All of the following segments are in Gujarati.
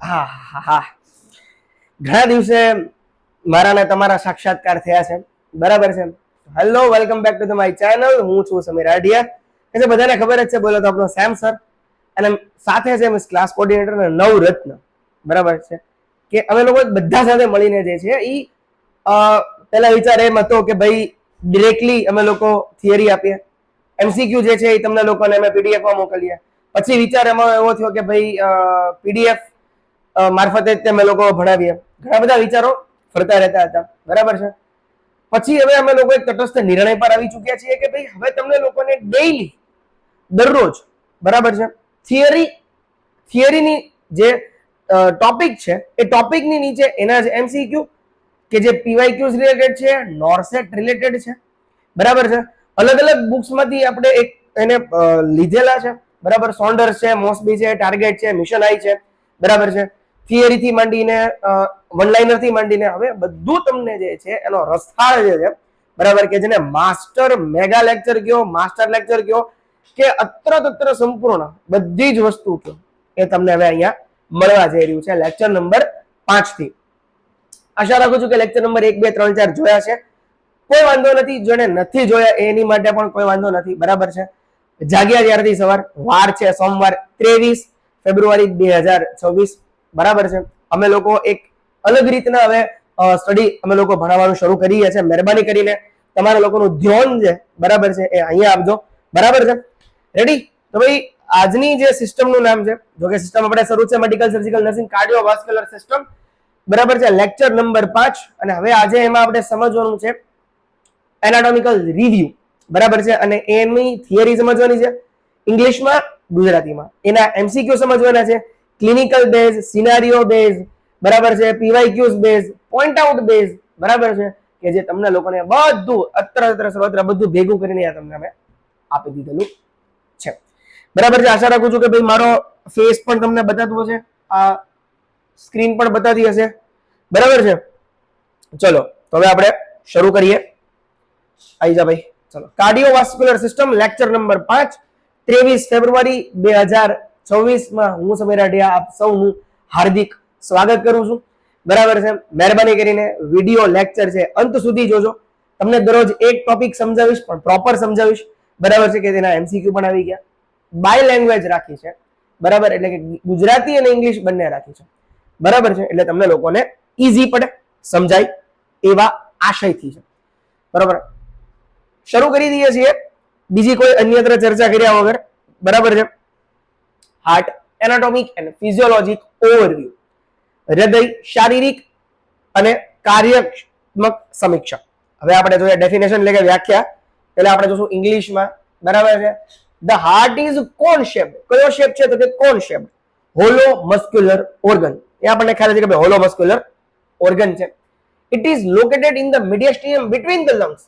હા હા હા, ઘણા દિવસે મારા ને તમારા સાક્ષાત્કાર થયા છે, બરાબર છે. Hello, welcome back to my channel. હું છું સમીર આડિયા. એટલે બધાને ખબર જ છે, બોલો તો આપણો સેમ સર અને સાથે છે મિસ ક્લાસ કોર્ડિનેટર અને નવરત્ન, બરાબર છે. કે અમે લોકો બધા સાથે મળીને જે છે એ પહેલા વિચાર એમ હતો કે ભાઈ ડિરેક્ટલી અમે લોકો થિયરી આપીએ, એમસીક્યુ જે છે એ તમને લોકોને અમે પીડીએફ માં મોકલીએ. પછી વિચાર એમાં એવો થયો કે ભાઈ પીડીએફ મારફતે જ અમે લોકો ભણાવીએ. ઘણા બધા વિચારો ફરતા રહેતા હતા, બરાબર છે. પછી હવે અમે લોકો એક તટસ્થ નિર્ણય પર આવી ચૂક્યા છીએ કે ભાઈ હવે તમને લોકોને ડેઈલી દરરોજ, બરાબર છે, થિયરીની જે ટોપિક છે એ ટોપિકની નીચે એના જ એમસીક્યુ કે જે પીવાયક્યુઝ રિલેટેડ છે, નોરસેટ રિલેટેડ છે, બરાબર છે. અલગ અલગ બુક્સમાંથી આપણે એક એને લીધેલા છે, બરાબર. સોન્ડર્સ છે, મોસ્બી છે, ટાર્ગેટ છે, મિશન આઈ છે, બરાબર છે. થિયરી થી માંડીને વન લાઇનર થી માંડીને હવે બધું તમને જે છે એનો રસથાળ જે છે, બરાબર, કે જેને માસ્ટર મેગા લેક્ચર કયો, માસ્ટર લેક્ચર કયો, કે અત્ર સંપૂર્ણ બધી જ વસ્તુ કયો, એ તમને હવે અહીંયા મળવા જઈ રહ્યું છે લેક્ચર નંબર 5 થી. આશા રાખું છું કે લેક્ચર નંબર 1, 2, 3, 4 જોયા છે. કોઈ વાંધો નથી, જેને નથી જોયા એની માટે પણ કોઈ વાંધો નથી, બરાબર છે. જાગ્યા ત્યારથી સવાર, વાર છે સોમવાર 23 ફેબ્રુઆરી 2024, બરાબર છે. અમે લોકો એક અલગ રીતના હવે સ્ટડી અમે લોકો ભણાવવાનું શરૂ કરીએ છીએ. મહેરબાની કરીને તમારા લોકોનું ધ્યાન છે, બરાબર છે, એ અહીંયા આપજો, બરાબર છે. રેડી? તો ભાઈ આજની જે સિસ્ટમનું નામ છે, જો કે સિસ્ટમ આપણે શરૂ છે medical surgical nursing cardiovascular system, બરાબર છે. Lecture number 5. અને હવે આજે એમાં આપણે સમજવાનું છે એનાટોમિકલ રિવ્યુ, બરાબર છે. અને એની થિયરી સમજવાની છે ઇંગ્લિશમાં, ગુજરાતીમાં. એના એમસીક્યુ સમજવાના છે, ક્લિનિકલ બેઝ, સિનારીઓ બેઝ, બરાબર છે, પીવાયક્યુઝ બેઝ, પોઈન્ટ આઉટ બેઝ, બરાબર છે, કે જે તમને લોકોને બધું અત્ર સર્વત્ર બધું ભેગું કરીને તમને અમે આપી દીધેલું છે, બરાબર છે. આશા રાખું છું કે ભાઈ મારો ફેસ પણ તમને બતાવતો હશે, આ સ્ક્રીન પણ બતાવી હશે, બરાબર છે. ચલો તો હવે આપણે શરૂ કરીએ. આવી જા ભાઈ, ચલો. કાર્ડિયોવાસ્ક્યુલર સિસ્ટમ લેક્ચર નંબર 5, 23 ફેબ્રુઆરી 2024 માં હું સમીર આડિયા આપ સૌનું હાર્દિક સ્વાગત કરું છું, બરાબર છે. મહેરબાની કરીને વિડિયો લેક્ચર છે અંત સુધી જોજો. તમને દરરોજ એક ટોપિક સમજાવીશ, પણ પ્રોપર સમજાવીશ, બરાબર છે, કે તેના એમસીક્યુ પણ આવી ગયા. બાય લેંગ્વેજ રાખી છે, બરાબર, એટલે કે ગુજરાતી અને ઇંગ્લિશ બંને રાખી છે, બરાબર છે. એટલે તમને લોકોને ઈઝી પડે, સમજાય એવા આશયથી છે, બરાબર. શરૂ કરી દઈએ છીએ બીજી કોઈ અન્યત્ર ચર્ચા કર્યા વગર, બરાબર છે. હાર્ટ એનાટોમિક એન્ડ ફિઝિયોલોજીક ઓવરવ્યુ, હૃદય શારીરિક અને કાર્યાત્મક સમીક્ષા. હવે આપણે જોઈએ ડેફિનેશન એટલે કે વ્યાખ્યા. એટલે આપણે જોશું ઇંગ્લિશમાં, બરાબર છે. The heart is cone shaped. કયો શેપ છે? તો કે cone shaped hollow muscular organ. એ આપણને ખ્યાલ છે કે ભાઈ હોલો મસ્ક્યુલર ઓર્ગન છે. It is located in the mediastinum between the lungs.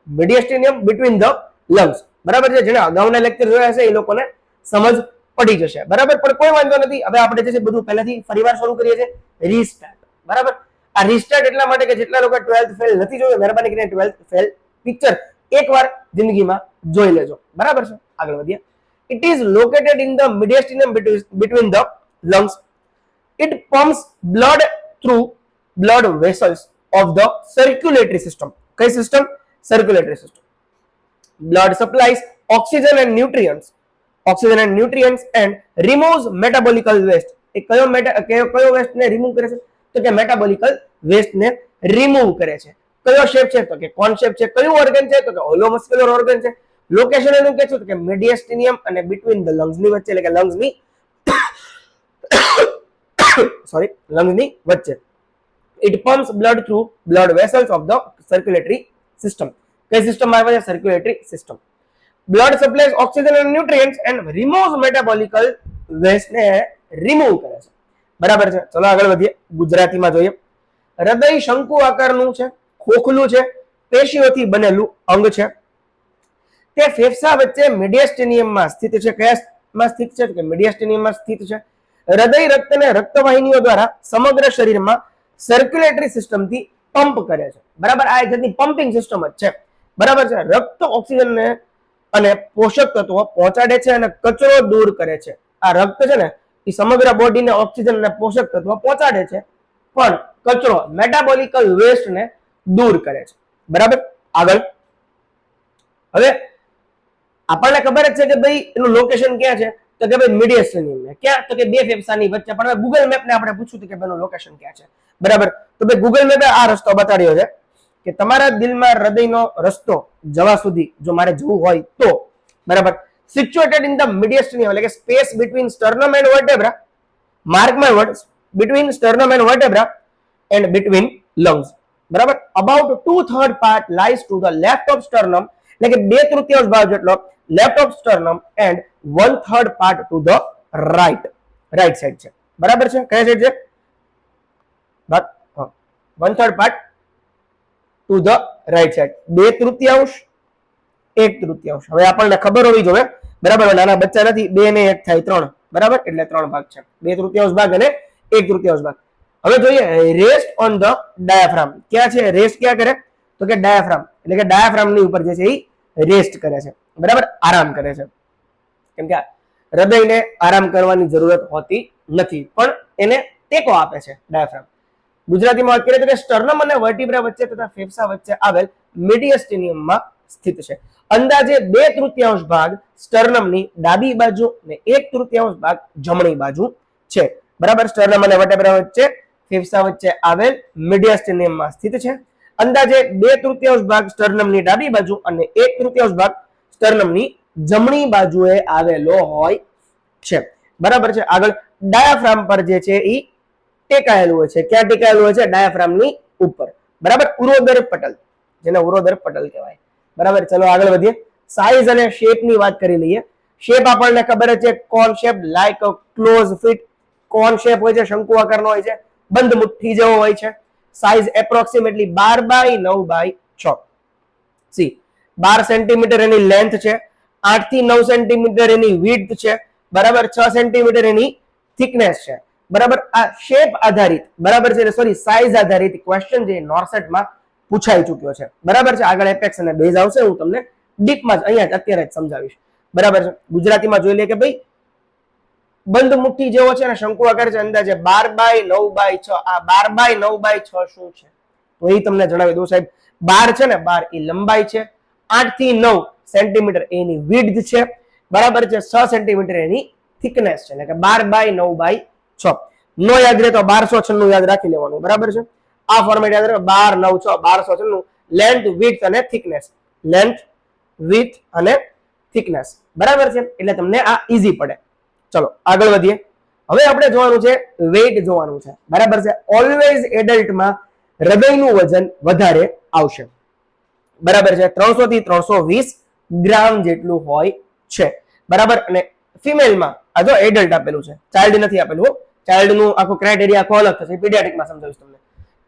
Mediastinum between the lungs, બરાબર છે. જેને અગાઉના લેક્ચર જોયા છે એ લોકોને સમજ પડી જશે, બરાબર. પણ કોઈ વાંધો નથી, હવે આપણે જે છે બધું પહેલાથી ફરીવાર શરૂ કરીએ છીએ. રીસ્ટાર્ટ, બરાબર. આ રીસ્ટાર્ટ એટલા માટે કે જેટલા લોકો 12th ફેલ નથી જોયું, મહેરબાની કરીને 12th ફેલ પિક્ચર એકવાર જિંદગીમાં જોઈ લેજો, બરાબર છે. આગળ વધીએ. It is located in the mediastinum between the lungs. It pumps blood through blood vessels of the circulatory system. કઈ system? Circulatory system. Blood supplies oxygen and nutrients, oxygen and nutrients and removes metabolical waste. એ કયો વેસ્ટ ને રિમૂવ કરે છે? તો કે મેટાબોલિકલ વેસ્ટ ને રિમૂવ કરે છે. કયો શેપ છે? તો કે કોન શેપ છે. કયું ઓર્ગન છે? તો કે હોલો મસ્ક્યુલર ઓર્ગન છે. લોકેશન એનું કે છે તો કે મીડિયસ્ટિનિયમ અને બિટવીન ધ લંગ્સ ની વચ્ચે, એટલે કે લંગ્સ ની લંગ્સની વચ્ચે. It pumps blood through blood vessels of the circulatory system. કઈ સિસ્ટમ આવે છે? Circulatory system. Blood supplies oxygen and nutrients and removes metabolical waste ને રિમૂવ કરે છે, બરાબર છે. ચલો આગળ વધીએ, ગુજરાતીમાં જોઈએ. હૃદય શંકુ આકારનું છે, ખોખલું છે, પેશીઓથી બનેલું અંગ છે. તે ફેફસા વચ્ચે મીડિયસ્ટિનિયમમાં સ્થિત છે. કયામાં સ્થિત છે? કે મીડિયસ્ટિનિયમમાં સ્થિત છે. હૃદય રક્તને રક્તવાહિનીઓ દ્વારા સમગ્ર શરીરમાં સર્ક્યુલેટરી સિસ્ટમથી પંપ કરે છે, બરાબર. આ એક જાતની પમ્પિંગ સિસ્ટમ જ છે, બરાબર છે. રક્ત ઓક્સિજનને અને પોષક તત્વો પહોંચાડે છે અને કચરો દૂર કરે છે. આ રક્ત છે ને એ સમગ્ર બોડીને ઓક્સિજન અને પોષક તત્વો પહોંચાડે છે, પણ કચરો મેટાબોલિકલ વેસ્ટ ને દૂર કરે છે. બરાબર. આગળ હવે આપણને ખબર જ છે કે ભાઈ એનું લોકેશન ક્યાં છે, તો કે ભાઈ મીડિયસ્ટેનિયમ ક્યાં, તો કે બે ફેફસાની વચ્ચે. પણ હવે ગૂગલ મેપને આપણે પૂછ્યું કે એનું લોકેશન ક્યાં છે. બરાબર. તો ભાઈ ગૂગલ મેપે આ રસ્તો બતાડ્યો છે કે તમારા દિલમાં હૃદયનો રસ્તો જવા સુધી જો મારે જવું હોય તો, બરાબર, સિચ્યુએટેડ ઇન ધ મીડિયસ્ટેનિયમ એટલે કે space between sternum and vertebra, mark my words, between sternum and vertebra and between lungs. બરાબર. About 2/3 part lies to the left of sternum એટલે કે 2/3 ભાગ જેટલો left of sternum and 1/3 part to the right side છે. બરાબર છે. કયા સાઈડ છે? 1/3 part to the right side. 2/3 1/3. હવે આપણને ખબર હોવી જોઈએ. બરાબર. નાના બચ્ચા નથી, 2 ને 1 થાય 3. બરાબર. એટલે 3 ભાગ છે. 2/3 ભાગ અને 1/3 ભાગ. હવે જોઈએ રેસ્ટ ઓન ધ ડાયાફ્રામ. ક્યાં છે રેસ્ટ? ક્યાં કરે? તો કે ડાયાફ્રામ એટલે કે ડાયાફ્રામ ની ઉપર જે છે એ રેસ્ટ કરે છે. બરાબર. આરામ કરે છે. કેમ કે હૃદયને આરામ કરવાની જરૂરત હોતી નથી, પણ એને ટેકો આપે છે ડાયાફ્રામ. ગુજરાતીમાં વાત કરીએ તો કે સ્ટર્નમ અને વર્ટિબ્રા વચ્ચે તથા ફેફસા વચ્ચે આવેલ મીડિયસ્ટેનિયમમાં સ્થિત છે. અંદાજે 2/3 ભાગ સ્ટર્નમની ડાબી બાજુ અને 1/3 ભાગ જમણી બાજુ છે. બરાબર. સ્ટર્નમ અને વર્ટેબ્રા વચ્ચે ફેફસા વચ્ચે આવેલ મીડિયસ્ટેનિયમમાં સ્થિત છે. અંદાજે 2/3 ભાગ સ્ટર્નમની ડાબી બાજુ અને 1/3 ભાગ સ્ટર્નમની જમણી બાજુએ આવેલો હોય છે. બરાબર છે. આગળ ડાયાફ્રામ પર જે છે એ ટેકાયેલું હોય છે. ક્યાં ટેકાયેલું હોય છે? ડાયાફ્રામની ઉપર. બરાબર. ઉરોદર પટલ, જેને ઉરોદર પટલ કહેવાય. બરાબર. ચલો આગળ વધીએ. સાઇઝ અને શેપ ની વાત કરી લઈએ. શેપ આપણને ખબર છે, cone shape, like a close fit cone shape હોય છે, શંકુ આકારનો હોય છે, બંધ મુઠ્ઠી જેવો હોય છે. Size approximately 12/9/6. સી 12 સેન્ટીમીટર એની લેન્થ છે, 8 થી 9 સેન્ટીમીટર એની વિડ્થ છે. બરાબર. 6 સેન્ટીમીટર એની થિકનેસ છે. બરાબર. આ શેપ આધારિત, બરાબર છે, સોરી સાઇઝ આધારિત ક્વેશ્ચન જે નોર્સેટમાં પૂછાઈ ચૂક્યો છે. બરાબર છે. આગળ એપેક્સ અને બેઝ આવશે, હું તમને ડીપમાં જ અહીંયા જ અત્યારે જ સમજાવીશ. બરાબર છે. ગુજરાતીમાં જોઈ લે કે ભાઈ બંધ મુઠ્ઠી જેવો છે અને શંકુ આકાર છે, અંદાજે 12/9/6. આ 12/9/6 શું છે તો એ તમને જણાવી દઉં સાહેબ. 12 છે ને, 12 એ લંબાઈ છે, 8 થી 9 સેન્ટીમીટર એની વિડ્થ છે. બરાબર છે. 6 સેન્ટીમીટર એની થિકનેસ છે, એટલે કે 12/9/6. નો યાદ રહે તો 1296 યાદ રાખી લેવાનું. બરાબર છે. આ ફોર્મેટ યાદ રાખો. 12 9 6 1296. લેન્થ, વિડ્થ અને થિકનેસ. લેન્થ, વિડ્થ અને થિકનેસ. બરાબર છે. એટલે તમને આ ઈઝી પડે. ચલો આગળ વધીએ. હવે આપણે જોવાનું છે વેઇટ જોવાનું છે. બરાબર છે. ઓલવેઝ એડલ્ટમાં હૃદયનું વજન વધારે આવશે. બરાબર છે. 300 થી 320 ગ્રામ જેટલું હોય છે. બરાબર. અને ફિમેલમાં આ જો એડલ્ટ આપેલું છે, ચાઇલ્ડ નથી આપેલું. ચાઇલ્ડ નું આખું ક્રાઇટેરિયા આખો અલગ થશે, પીડિયાટ્રિકમાં સમજાવીશ તમને.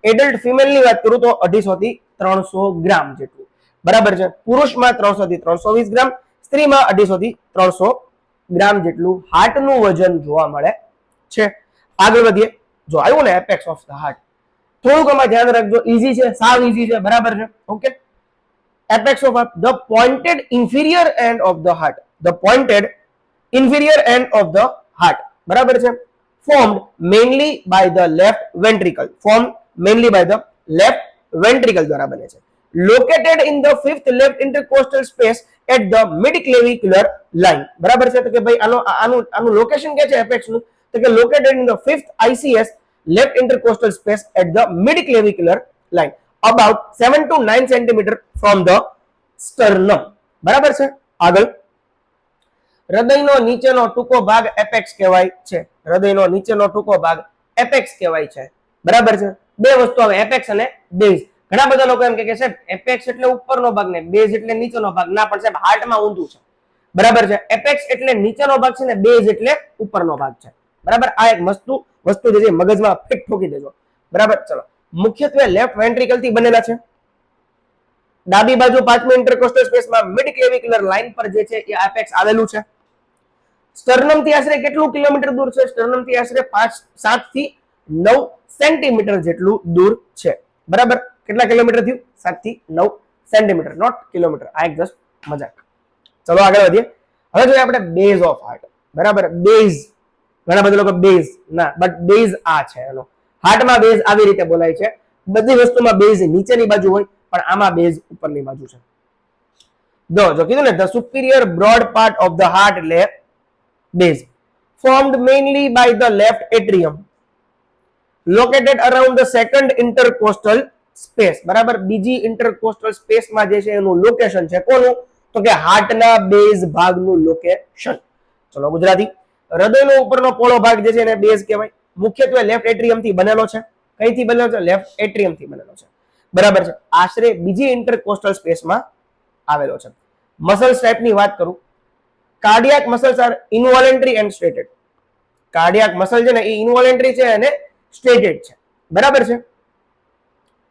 એડલ્ટ ફિમેલ ની વાત કરું તો 250 થી 300 ગ્રામ જેટલું. બરાબર છે. પુરુષમાં 300 થી 320 ગ્રામ, સ્ત્રીમાં 250 થી 300 ગ્રામ જેટલું હાર્ટનું વજન જોવા મળે છે. આગળ વધીએ. જો આવ્યું ને એપેક્સ ઓફ ધ હાર્ટ, થોડુંક આમાં ધ્યાન રાખજો. ઈઝી છે, સાવ ઈઝી છે. બરાબર છે. Okay. Apex of heart, the pointed inferior end of the heart, the pointed inferior end of the heart. બરાબર છે. Formed mainly by the left ventricle, formed mainly by the left ventricle દ્વારા બને છે. Located in the 5th left intercostal space at the mid clavicular line. બરાબર છે. તો કે ભાઈ આનું લોકેશન કે છે એપેક્સ નું, તો કે located in the 5th ICS left intercostal space at the mid clavicular line, about 7 to 9 centimetre from the sternum. બરાબર છે. આગળ હૃદયનો નીચેનો ટૂંકો ભાગ એપેક્સ કહેવાય છે. હૃદયનો નીચેનો ટૂંકો ભાગ એપેક્સ કહેવાય છે. બરાબર છે. બે વસ્તુ આવે, એપેક્સ અને બેઝ. ઘણા બધા લોકો એમ કે સાહેબ એપેક્સ એટલે ઉપરનો ભાગ ને બેઝ એટલે નીચેનો ભાગ. ના, પણ સાહેબ હાર્ટમાં ઊંધું છે. બરાબર છે. એપેક્સ એટલે નીચેનો ભાગ છે ને બેઝ એટલે ઉપરનો ભાગ છે. બરાબર. આ એક વસ્તુ જે છે મગજમાં ફિટ ઠોકી દેજો. બરાબર. ચલો મુખ્યત્વે લેફ્ટ વેન્ટ્રિકલ થી બનેલા છે. ડાબી બાજુ 5મી ઇન્ટરકોસ્ટલ સ્પેસમાં મિડ ક્લેવિક્યુલર લાઇન પર જે છે એ એપેક્સ આવેલું છે. સ્ટર્નમ થી આશરે કેટલું કિલોમીટર દૂર છે? સ્ટર્નમ થી આશરે 7 થી 9 સેન્ટીમીટર જેટલું દૂર છે. બરાબર. કેટલા કિલોમીટર થયું? 7 થી 9 સેન્ટીમીટર, નોટ કિલોમીટર. આ એક જસ્ટ મજાક. ચલો આગળ વધીએ. હવે જોઈએ આપણે બેઝ ઓફ હાર્ટ. બરાબર. બેઝ ઘણા બધા લોકો બેઝ ના, બટ બેઝ આ છે એનો. હાર્ટમાં બેઝ આવી રીતે બોલાય છે. બધી વસ્તુમાં બેઝ નીચેની બાજુ હોય, પણ આમાં બેઝ ઉપરની બાજુ છે. જો કીધું ને, the superior broad part of the heart એટલે base, formed mainly by the left atrium, located around the second intercostal space. બરાબર, બીજી ઇન્ટરકોસ્ટલ સ્પેસમાં જે છે એનું લોકેશન છે કોનું? તો કે હાર્ટના બેઝ ભાગનું લોકેશન. ચલો ગુજરાતી. હૃદયનો ઉપરનો પોળો ભાગ જે છે એને બેઝ કહેવાય. મુખ્યત્વે લેફ્ટ એટ્રિયમ થી બનેલો છે. કઈથી બનેલો છે? લેફ્ટ એટ્રિયમ થી બનેલો છે. બરાબર છે. આશરે બીજી ઇન્ટરકોસ્ટલ સ્પેસમાં આવેલો છે. મસલ્સ ટાઈપની વાત કરું, cardiac muscles are involuntary and striated. Cardiac muscle છે ને એ ઇન્વોલેન્ટરી છે અને સ્ટ્રેટેડ છે. બરાબર છે.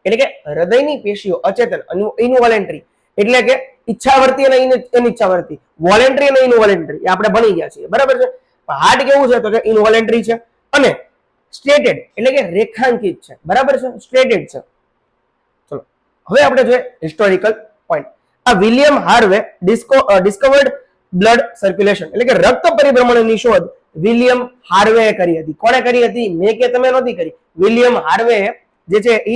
એટલે કે હૃદયની પેશીઓ અચેતન, ઇન્વોલેન્ટરી એટલે કે ઈચ્છાવર્તી અને અનિચ્છાવર્તી, વોલેન્ટરી અને ઇનવોલેન્ટરી એ આપણે ભણી ગયા છીએ. બરાબર છે. હાર્ટ કેવું છે? તો કે ઇનવોલેન્ટરી છે અને સ્ટ્રેટેડ એટલે કે રેખાંકિત છે. બરાબર છે, સ્ટ્રેટેડ છે. ચલો હવે આપણે જોઈએ હિસ્ટોરિકલ પોઈન્ટ. આ William Harvey discovered blood circulation એટલે કે રક્ત પરિભ્રમણની શોધ વિલિયમ હાર્વે કરી હતી. કોણે કરી હતી? મેં કે તમે નહોતી કરી. વિલિયમ હાર્વે જે છે એ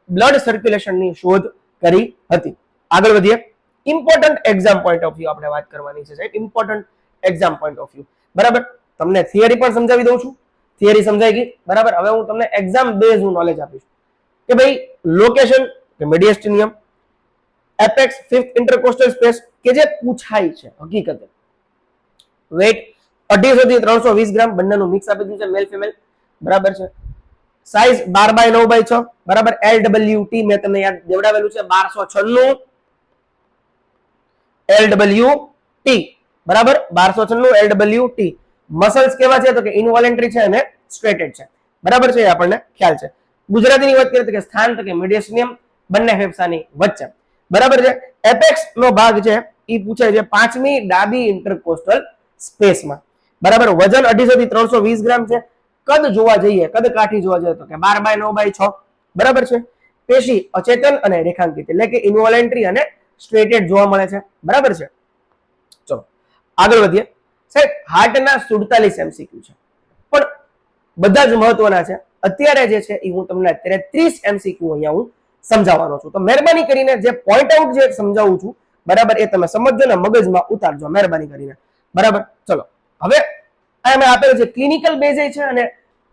બ્લડ સર્ક્યુલેશનની શોધ કરી હતી. આગળ વધીએ. Important exam point of view આપણે વાત કરવાની છે સાહેબ. Important exam point of view. બરાબર, તમને થિયરી પણ સમજાવી દઉં છું. થિયરી સમજાઈ ગઈ. બરાબર, હવે હું તમને એક્ઝામ બેઝ નું નોલેજ આપીશ કે ભાઈ લોકેશન કે મેડિયસ્ટિનિયમ, એપેક્સ ફિફ્થ ઇન્ટરકોસ્ટલ સ્પેસ કે જે પૂછાય છે હકીકતે. વેટ 250 થી 320 ગ્રામ, બંનેનું મિક્સ આપી દીધું છે, મેલ ફિમેલ. બરાબર છે. સાઇઝ 12/9/6. બરાબર. LWT મેં તમને યાદ દેવડાવેલું છે 1296 LWT. બરાબર, 1296 LWT. મસલ્સ કેવા છે? તો કે ઇનવોલેન્ટરી છે અને સ્ટ્રેટેડ છે. બરાબર છે, એ આપણને ખ્યાલ છે. ગુજરાતીની વાત કરીએ તો કે સ્થાન તો કે મેડિયસ્ટિનિયમ, બંને ફેફસાની વચ્ચે. બરાબર છે. એપેક્સ નો ભાગ છે એ પૂછાય છે 5મી ડાબી ઇન્ટરકોસ્ટલ સ્પેસમાં. બરાબર. વજન 250 થી 320 ગ્રામ છે. કદ જોવા જઈએ, કદ કાઠી જોવા જઈએ તો કે 12/9/6. બરાબર છે. પેશી અચેતન અને રેખાંકિત એટલે કે ઇનવોલેન્ટરી અને સ્ટ્રેટેડ જોવા મળે છે. બરાબર છે. ચલો આગળ વધીએ. સાહેબ હાર્ટના 47 MCQ છે, પણ બધા જ મહત્વના છે. અત્યારે જે છે એ હું તમને અત્યારે 30 MCQ અહીંયા હું સમજાવવાનો છું. તો મહેરબાની કરીને જે પોઈન્ટ આઉટ જે સમજાવું છું, બરાબર, એ તમે સમજજો ને મગજમાં ઉતારજો મહેરબાની કરીને. બરાબર. ચલો હવે આ મેં આપેલું છે ક્લિનિકલ બેઝ છે અને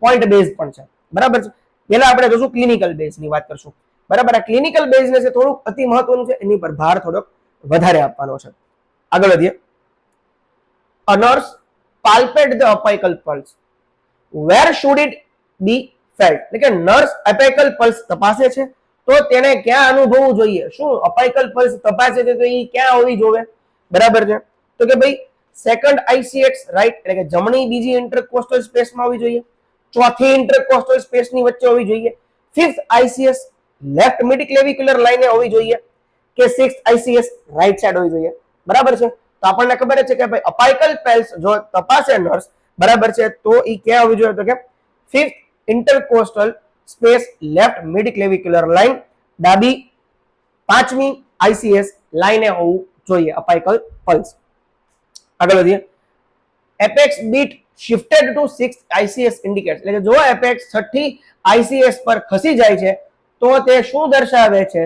પોઈન્ટ બેઝ પણ છે. બરાબર છે. પહેલા આપણે જોશું ક્લિનિકલ બેઝ ની વાત કરશું. બરાબર. આ ક્લિનિકલ બેઝ ને છે થોડુંક અતિ મહત્વનું છે, એની પર ભાર થોડોક વધારે આપવાનો છે. આગળ વધીએ. A nurse palpate the apical pulse. Where should it be felt? એટલે કે નર્સ અપાઇકલ પલ્સ તપાસે છે તો તેને ક્યાં અનુભવવું જોઈએ? શું અપાઇકલ પલ્સ તપાસે છે તો એ ક્યાં હોવી જોઈએ? બરાબર છે. તો કે ભાઈ સેકન્ડ આઈસીએક્સ રાઈટ એટલે કે જમણી બીજી ઇન્ટરકોસ્ટલ સ્પેસમાં હોવી જોઈએ. ચોથી ઇન્ટરકોસ્ટલ સ્પેસની વચ્ચે હોવી જોઈએ. ફિફ્થ આઈસીએસ લેફ્ટ મિડ ક્લેવિક્યુલર લાઇને હોવી જોઈએ કે સિક્સ્થ આઈસીએસ રાઈટ સાઈડ હોવી જોઈએ. બરાબર છે. તો આપણને ખબર છે કે ભાઈ અપાઇકલ પલ્સ જો તપાસે નર્સ, બરાબર છે, તો એ ક્યાં હોવી જોઈએ? તો કે fifth intercostal space left mid clavicular line, ડાબી 5મી આઈસીએસ લાઇને હોવું જોઈએ અપાઇકલ પલ્સ. આગળ વધીએ. Apex bit shifted two 6th ICS indicates એટલે કે જો એપેક્સ 6ઠી આઈસીએસ પર ખસી જાય છે તો તે શું દર્શાવે છે?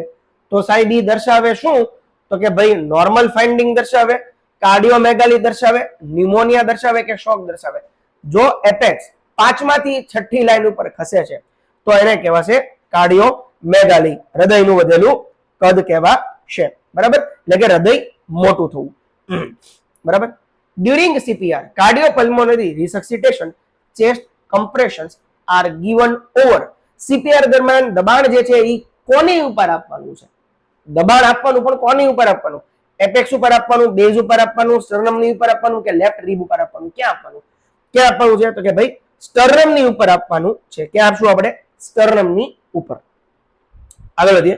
તો સાહેબ ઈ દર્શાવે શું? તો કે ભાઈ નોર્મલ ફાઇન્ડિંગ દર્શાવે, કાર્ડિયોમેગાલી દર્શાવે, ન્યુમોનિયા દર્શાવે કે શોક દર્શાવે. જો એપેક્સ 5માંથી 6ઠી લાઈન ઉપર ખસે છે તો એને કહેવાશે કાર્ડિયોમેગાલી, હૃદયનું વધેલું કદ કહેવાશે. બરાબર, એટલે કે હૃદય મોટું થવું. બરાબર. During CPR cardiopulmonary resuscitation chest compressions are given over. CPR દરમિયાન દબાણ જે છે એ કોની ઉપર આપવાનું છે? દબાણ આપવાનું પણ કોની ઉપર આપવાનું? એપેક્સ ઉપર આપવાનું, બેઝ ઉપર આપવાનું, સ્ટર્નમની ઉપર આપવાનું કે લેફ્ટ રિબ ઉપર આપવાનું? ક્યાં આપવાનું? ક્યાં આપવાનું છે? તો કે ભાઈ સ્ટર્નમની ઉપર આપવાનું છે. ક્યાં આપશું આપણે? સ્ટર્નમની ઉપર. આગળ વધીએ.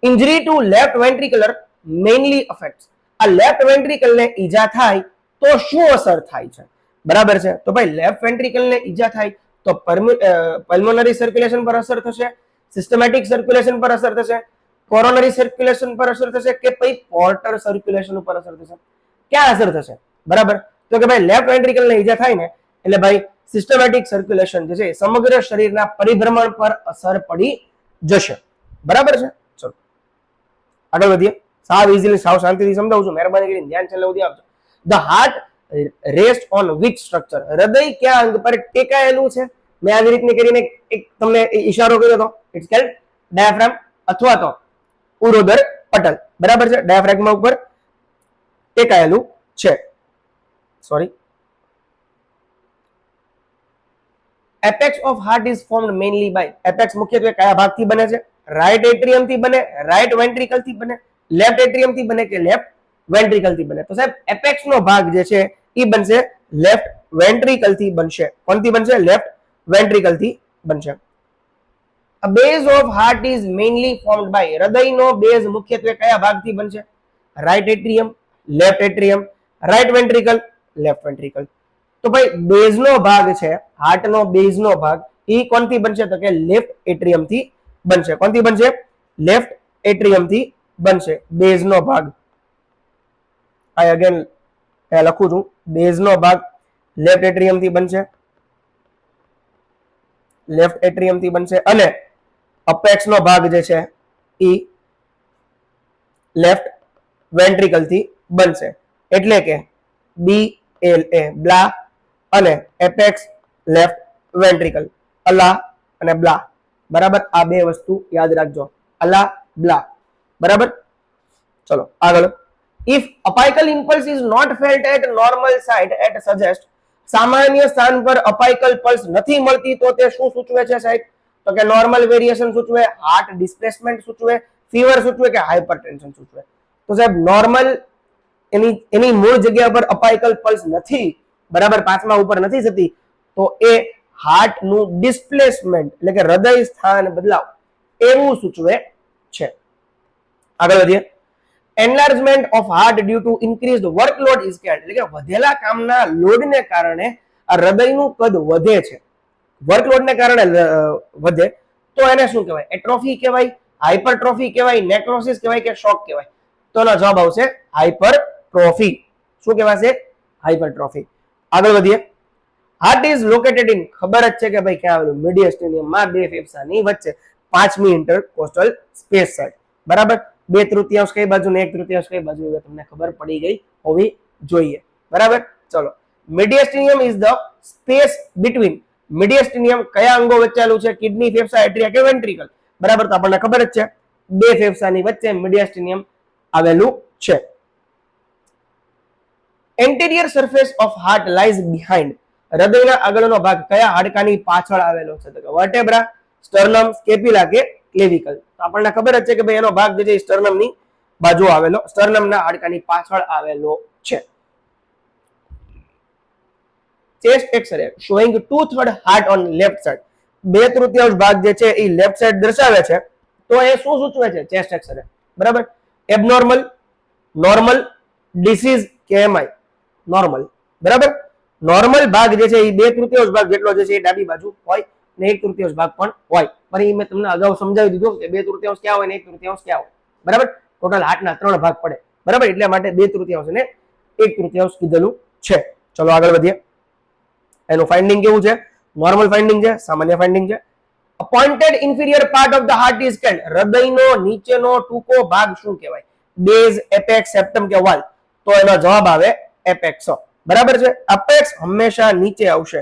Injury to left ventricular mainly affects. આ લેફ્ટ વેન્ટ્રિકલને ઈજા થાય તો શું અસર થાય છે? બરાબર છે. તો ભાઈ લેફ્ટ વેન્ટ્રિકલને ઈજા થાય તો પલ્મોનરી સર્ક્યુલેશન પર અસર થશે, સિસ્ટમેટિક સર્ક્યુલેશન પર અસર થશે, કોરોનરી સર્ક્યુલેશન પર અસર થશે કે ભાઈ પોર્ટર સર્ક્યુલેશન ઉપર અસર થશે? ક્યાં અસર થશે? બરાબર. તો કે ભાઈ લેફ્ટ વેન્ટ્રિકલને ઈજા થાય ને એટલે ભાઈ સિસ્ટમેટિક સર્ક્યુલેશન જે છે સમગ્ર શરીરના પરિભ્રમણ પર અસર પડી જશે. બરાબર છે? ચલો આગળ વધીએ. સાવ ઇઝીલી સાવ શાંતિથી સમજાવું છું, મહેરબાની કરીને ધ્યાન છેલ્લે સુધી આપજો. The heart rest on which structure? હૃદય કયા અંગ પર ટેકાયેલું છે? મેં આવી રીતની કરીને એક તમને ઈશારો કર્યો હતો. ઇટ્સ કોલ્ડ ડાયાફ્રામ અથવા તો ઉરોદર પટલ. બરાબર છે? ડાયાફ્રામ ઉપર ટેકાયેલું છે. Sorry. Apex of heart is formed mainly by. Apex મુખ્યત્વે કયા ભાગથી બને છે? રાઈટ એટ્રિયમ થી બને, રાઈટ વેન્ટ્રિકલ થી બને, લેફ્ટ એટ્રિયમ થી બને કે લેફ્ટ વેન્ટ્રિકલ થી બને? તો સાહેબ એપેક્સ નો ભાગ જે છે એ બનશે લેફ્ટ વેન્ટ્રિકલ થી બનશે. કોણથી બનશે? લેફ્ટ વેન્ટ્રિકલ થી બનશે. A base of heart is mainly formed by. હૃદયનો બેઝ મુખ્યત્વે કયા ભાગથી બનશે? Right atrium, left atrium, right ventricle, left ventricle. તો ભાઈ બેઝનો ભાગ છે, હાર્ટનો બેઝનો ભાગ એ કોણથી બનશે? તો કે લેફ્ટ એટ્રિયમ થી બનશે. કોણથી બનશે? લેફ્ટ એટ્રિયમ થી બનશે બેઝનો ભાગ. આઈ અગેન લખું છું, બેઝનો ભાગ લેફ્ટ એટ્રિયમ થી બનશે, લેફ્ટ એટ્રિયમ થી બનશે. અને અપેક્સ નો ભાગ જે છે એ લેફ્ટ વેન્ટ્રિકલ થી બનશે. એટલે કે BLA બ્લા અને એપેક્સ લેફ્ટ વેન્ટ્રિકલ, અલા અને બ્લા. બરાબર? આ બે વસ્તુ યાદ રાખજો, અલા બ્લા. બરાબર? ચલો આગળ. If apical impulse is not felt at normal site at suggest. સામાન્ય સ્થાન પર અપાઇકલ પલ્સ નથી મળતી તો તે શું સૂચવે છે સાહેબ? તો કે નોર્મલ વેરિએશન સૂચવે, હાર્ટ ડિસ્પ્લેસમેન્ટ સૂચવે, ફીવર સૂચવે કે હાઇપરટેન્શન સૂચવે? તો સાહેબ નોર્મલ એની મૂળ જગ્યા પર અપાઇકલ પલ્સ નથી, બરાબર, પાંચમા ઉપર નથી જતી, તો એ હાર્ટ નું ડિસ્પ્લેસમેન્ટ એટલે કે હૃદય સ્થાન બદલાવ એવું સૂચવે છે. આગળ વધીએ. Enlargement of heart due to increased workload is called. એટલે કે વધેલા કામના લોડને કારણે આ હૃદયનું કદ વધે છે, વર્કલોડને કારણે વધે તો એને શું કહેવાય? એટ્રોફી કહેવાય, હાઇપરટ્રોફી કહેવાય, નેક્રોસિસ કહેવાય કે શોક કહેવાય? તો એનો જવાબ આવશે હાઇપરટ્રોફી. શું કહેવાશે? હાઇપરટ્રોફી. આગળ વધીએ. Heart is located in. ખબર જ છે કે ભાઈ ક્યાં આવેલું? મીડિયસ્ટેનિયમમાં બે ફેફસાની વચ્ચે 5મી ઇન્ટરકોસ્ટલ સ્પેસ સાઇડ. બરાબર? 2/3 કઈ બાજુ ને 1/3 કઈ બાજુ, એ તમને ખબર પડી ગઈ હોવી જોઈએ. બરાબર? ચલો. મીડિયસ્ટેનિયમ ઇઝ ધ સ્પેસ બિટવીન. મીડિયસ્ટેનિયમ કયા અંગો વચ્ચે આવેલું છે? કિડની, ફેફસા, એટ્રિયા કે વેન્ટ્રિકલ? બરાબર? તો આપણને ખબર જ છે બે ફેફસાની વચ્ચે મીડિયસ્ટેનિયમ આવેલું છે. Anterior surface of heart lies behind. હૃદયના આગળનો ભાગ કયા હાડકાની પાછળ આવેલો છે? તો કે વર્ટેબ્રા, સ્ટર્નમ, સ્કેપ્યુલા કે ક્લેવિકલ? તો આપણને ખબર જ છે કે ભાઈ એનો ભાગ જે છે સ્ટર્નમની બાજુ આવેલો, સ્ટર્નમના હાડકાની પાછળ આવેલો છે. Chest X-ray showing 2/3 heart on left side. 2/3 ભાગ જે છે એ લેફ્ટ સાઇડ દર્શાવે છે, તો એ શું સૂચવે છે? Chest X-ray. બરાબર? એબનોર્મલ, નોર્મલ, ડિસીઝ કે એમઆઈ? નોર્મલ. બરાબર? નોર્મલ ભાગ જે છે એ 2/3 ભાગ જેટલો જે છે એ ડાબી બાજુ હોય ને 1/3 ભાગ પણ હોય. પણ એ મેં તમને અગાઉ સમજાવી દીધું કે 2/3 ક્યાં હોય ને 1/3 ક્યાં હોય. બરાબર? ટોટલ હાર્ટના 3 ભાગ પડે. બરાબર? એટલા માટે 2/3 ને 1/3 કીધેલું છે. ચલો આગળ વધીએ. એનું ફાઇન્ડિંગ કેવું છે? નોર્મલ ફાઇન્ડિંગ છે, સામાન્ય ફાઇન્ડિંગ છે. Pointed inferior part of the heart is called. હૃદયનો નીચેનો ટૂંકો ભાગ શું કહેવાય? બેઝ, એપેક્સ, સેપ્ટમ કે વાલ? તો એનો જવાબ આવે એપેક્સ. બરાબર છે? અપેક્સ હંમેશા નીચે આવશે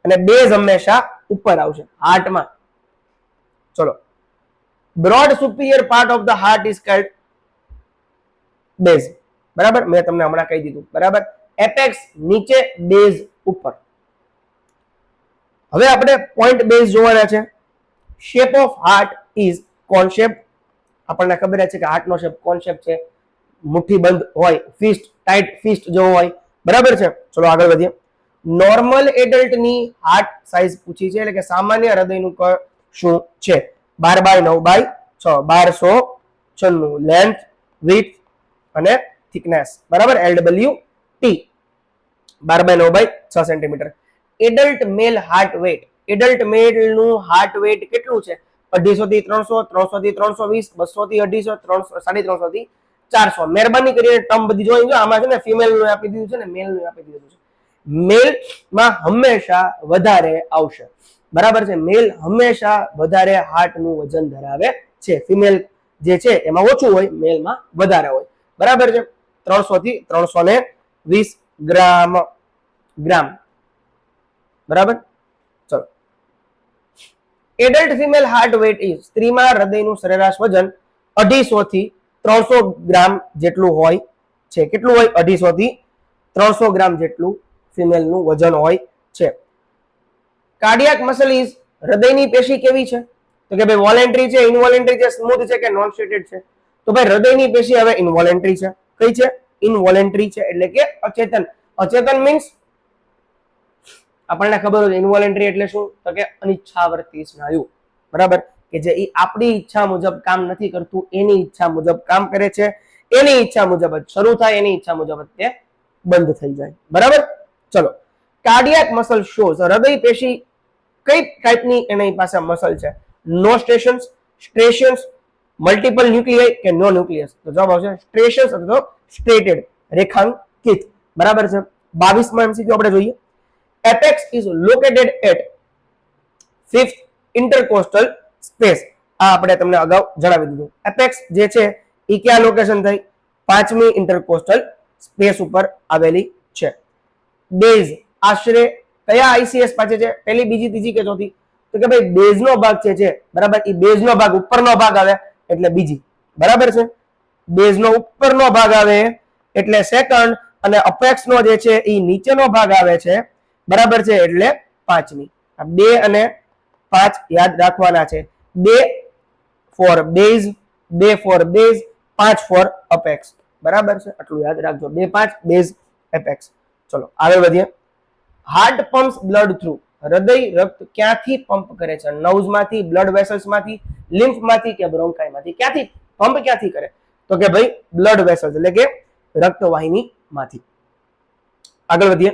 અને બેઝ હંમેશા ઉપર આવશે હાર્ટમાં. ચલો. Broad superior part of the heart is cold base. બરાબર? મેં તમને હમણાં કહી દીધું. બરાબર? એપેક્સ નીચે, બેઝ ઉપર. હવે આપણે પોઈન્ટ બેઝ જોવાના છે. Shape of heart is cone shape. આપણને ખબર છે કે હાર્ટનો શેપ કોન શેપ છે, મુઠ્ઠી બંધ હોય, ફિસ્ટ, ટાઈટ ફિસ્ટ જેવો હોય. બરાબર છે? ચલો આગળ વધીએ. નોર્મલ એડલ્ટની હાર્ટ સાઇઝ પૂછી છે, એટલે કે સામાન્ય હૃદયનું કદ શું છે? 12/9/6, 1296 લેન્થ, વિડ્થ અને થિકનેસ. બરાબર? LWT 12/9/6 centimetre. એડલ્ટ મેલ હાર્ટ વેટ. એડલ્ટ મેલ નું હાર્ટ વેટ કેટલું છે? 250 થી 300, 300 થી 320, 200 થી 250, 300, 350 થી 400. મહેરબાની કરીને ટર્મ બધી જોઈ લો. આમાં છે ને ફિમેલ નું આપી દીધું છે ને મેલ નું આપી દીધું છે. મેલમાં હંમેશા વધારે આવશે, બરાબર છે. મેલ હંમેશા વધારે હાર્ટનું વજન ધરાવે છે. ફિમેલ જે છે એમાં ઓછું હોય, મેલમાં વધારે હોય, બરાબર છે. 300 થી 320 ગ્રામ, બરાબર. ચલો, adult female heart weight is, સ્ત્રીમાં હૃદયનું સરેરાશ વજન 250 થી 300 ગ્રામ જેટલું હોય છે. કેટલું હોય? 250 થી 300 ગ્રામ જેટલું ફિમેલનું વજન હોય છે. કાર્ડિયાક મસલ ઇઝ, હૃદયની પેશી કેવી છે? તો કે ભાઈ વોલેન્ટરી છે, ઇનવોલેન્ટરી છે, સ્મૂથ છે કે નોન સ્ટેટેડ છે? તો ભાઈ હૃદયની પેશી હવે ઇનવોલેન્ટરી છે. કઈ છે? ઇનવોલેન્ટરી છે, એટલે કે અચેતન. અચેતન મીન્સ આપણને ખબર હોય ઇનવોલેન્ટરી એટલે શું? તો કે અનિચ્છાવર્તી સ્નાયુ, બરાબર, કે જે આપણી ઈચ્છા મુજબ કામ નથી કરતું, એની ઈચ્છા મુજબ કામ કરે છે, એની ઈચ્છા મુજબ જ શરૂ થાય, એની ઈચ્છા મુજબ જ તે બંધ થઈ જાય, બરાબર. ચલો, કાર્ડિયાક મસલ શોઝ, હૃદય પેશી કઈ ટાઈપની એની પાસે મસલ છે? નો સ્ટેશન્સ, સ્ટ્રેશન્સ, મલ્ટિપલ ન્યુક્લિયસ કે નો ન્યુક્લિયસ? તો જવાબ આવશે સ્ટ્રેશન્સ અથવા સ્ટ્રેટેડ, રેખાંકિત, બરાબર છે. 22માં એમસીક્યુ આપણે જોઈએ. Apex is located at 5th intercostal space. આ આપણે તમને અગાઉ જણાવી દીધું. એપેક્સ જે છે એ ક્યાં લોકેશન થઈ? 5મી ઇન્ટરકોસ્ટલ સ્પેસ ઉપર આવેલી છે. બેઝ આશરે કયા આઈસીએસ પાસે છે? પહેલી, બીજી, ત્રીજી કે ચોથી? તો કે ભાઈ બેઝનો ભાગ છે, બરાબર, એ બેઝનો ભાગ ઉપરનો ભાગ આવે એટલે બીજી, બરાબર છે. બેઝનો ઉપરનો ભાગ આવે એટલે સેકન્ડ, અને અપેક્સનો જે છે એ નીચેનો ભાગ આવે છે, બરાબર છે, એટલે 5મી. આ 2 અને 5 યાદ રાખવાના છે. 2 for base, 2 for base, 5 for apex, બરાબર છે. આટલું યાદ રાખજો. 2 5 બેઝ એપેક્સ. ચલો આગળ વધીએ. હાર્ટ પમ્પ્સ બ્લડ થ્રુ, હૃદય રક્ત ક્યાંથી પંપ કરે છે? નર્વ્સમાંથી, બ્લડ વેસલ્સમાંથી, લિમ્ફમાંથી કે બ્રોન્કાઈમાંથી? ક્યાંથી પંપ ક્યાંથી કરે? તો કે ભાઈ બ્લડ વેસલ્સ એટલે કે રક્તવાહિનીમાંથી. આગળ વધીએ.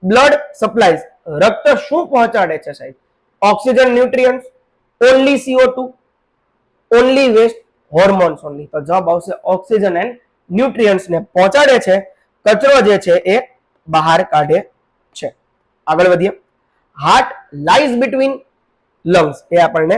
બ્લડ સપ્લાઈઝ, રક્ત શું પહોંચાડે છે સાહેબ? Oxygen, nutrients, only CO2, only waste, hormones only? તો જવાબ આવશે ઓક્સિજન એન્ડ ન્યુટ્રિયન્ટ્સ ને પહોંચાડે છે, કચરો જે છે એ બહાર કાઢે છે. આગળ વધીએ. હાર્ટ લાઈઝ બિટવીન લંગ્સ, એ આપણને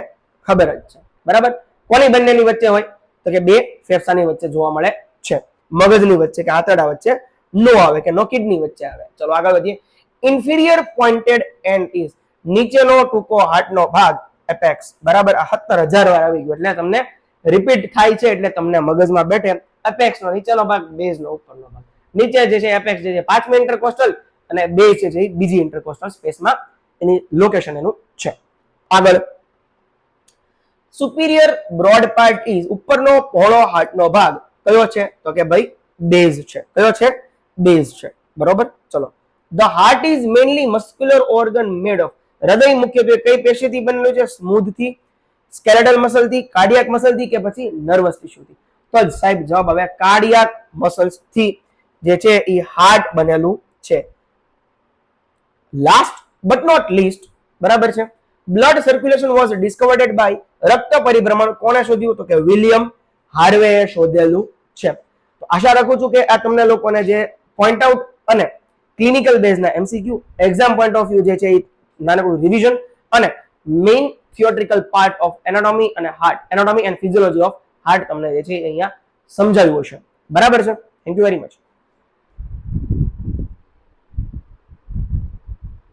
ખબર જ છે, બરાબર. કોની બંનેની વચ્ચે હોય? તો કે બે ફેફસાની વચ્ચે જોવા મળે છે. મગજની વચ્ચે કે આંતરડા વચ્ચે નો આવે, કે નો કિડની વચ્ચે આવે. ચલો આગળ વધીએ. ઇન્ફિરિયર પોઇન્ટેડ એન્ડ ઇઝ, નીચેનો ટૂંકો હાર્ટનો ભાગ એપેક્સ, બરાબર. આ 17,000 વાર આવી ગયું એટલે તમને રિપીટ થાય છે, એટલે તમને મગજમાં બેઠે. એપેક્સનો નીચેનો ભાગ, બેઝનો ઉપરનો ભાગ. નીચે જે છે એપેક્સ જે છે 5મી ઇન્ટરકોસ્ટલ, અને બેઝ છે જે બીજી ઇન્ટરકોસ્ટલ સ્પેસમાં એની લોકેશન એનું છે. આગળ. સુપિરિયર બ્રોડ પાર્ટ ઇઝ, ઉપરનો પહોળો હાર્ટનો ભાગ કયો છે? તો કે ભાઈ બેઝ છે. કયો છે? બેઝ છે, બરોબર. ચલો. The heart is mainly muscular organ made of, હૃદય મુખ્યત્વે કઈ પેશીથી બનેલું છે? સ્મૂથથી, સ્કેલેટલ મસલથી, કાર્ડિયાક મસલથી કે પછી નર્વસ ટિશ્યુથી? તો સાહેબ જવાબ આવે કાર્ડિયાક મસલ્સથી જે છે એ હાર્ટ બનેલું છે. લાસ્ટ બટ નોટ લીસ્ટ, બરાબર છે. Blood circulation was discovered by, રક્ત પરિભ્રમણ કોણે શોધ્યું? તો કે વિલિયમ હાર્વે શોધેલું છે. તો આશા રાખું છું કે આ તમને લોકોને જે પોઈન્ટ આઉટ અને ક્લિનિકલ બેઝના MCQ, exam point of view જે છે એ નાનકડું રિવિઝન અને main theoretical part of anatomy અને heart, anatomy and physiology of heart તમને જે છે અહીંયા સમજાવ્યું હશે, બરાબર છે. Thank you very much.